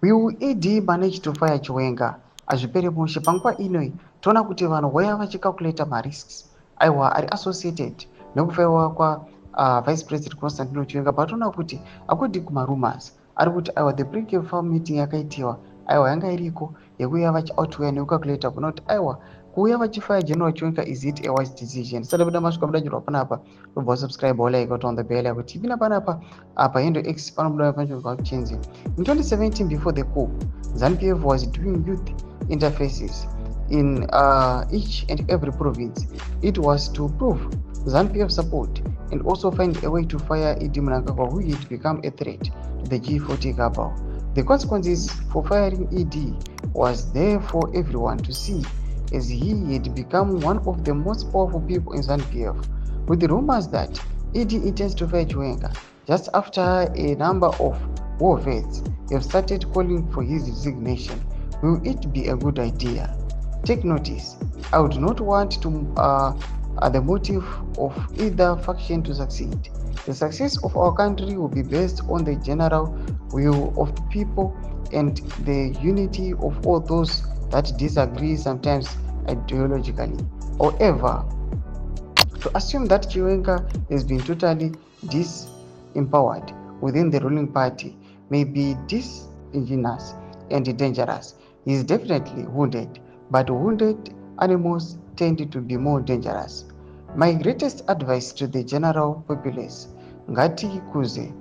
Will ED manage to fire Chiwenga? Azvipere mushe panguva inoi toona kuti vanhu vaya vachicalculata marisks aiwa ari associated nekufaiwa Vice President Constantino Chiwenga, patoona kuti according kumarumors ari kuti aiwa the pre-confirm meeting yakaitiwa aiwa yanga iriko yekuuya vachiautweya nekucalculata kuna kuti aiwa kuuya vachifaya General Chiwenga is it a wise decision. Saka buda masvika mudanjirwa panapa tobva subscribe like on the bell kuti ipina panapa paendo X panobuda panjirwa kuchinzi. In 2017, before the coup, ZANU-PF was doing youth interfaces in each and every province. It was to prove ZANU-PF support and also find a way to fire ED Mnangagwa, who had become a threat to the G40 cabal. The consequences for firing ED was there for everyone to see, as he had become one of the most powerful people in ZANU-PF. With the rumors that ED intends to fire Chiwenga, just after a number of war vets have started calling for his resignation, will it be a good idea? Take notice, I would not want to the motive of either faction to succeed. The success of our country will be based on the general will of the people and the unity of all those that disagree, sometimes ideologically. However, to assume that Chiwenga has been totally disempowered within the ruling party may be disingenuous and dangerous. He is definitely wounded, but wounded animals tend to be more dangerous. My greatest advice to the general populace, ngati kuze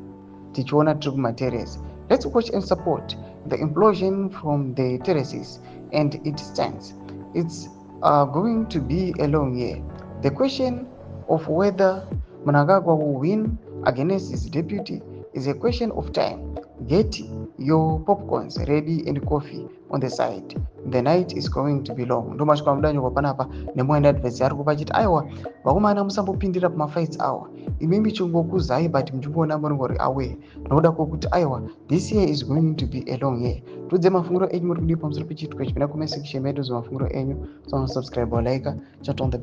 tichiona tiri kumaterrace. Let's watch and support the implosion from the terraces and it stands. It's going to be a long year. The question of whether Mnangagwa will win against his deputy is a question of time. Get your popcorns ready and coffee on the side. The night is going to be long. Ndo masvika mudanjirwa panapa nemuenda advice ari kupa chiti aiwa vakomana musambopindira pamafights awa. Imimi chingokuzai but muchimboona muri aware. Nokuda kwokuti aiwa this year is going to be a long year. Tudze mafungiro enyu muri kudi pamusoro pechiitwa ichi. Pina comment section medu mafungiro enyu. So subscribe or like chat on the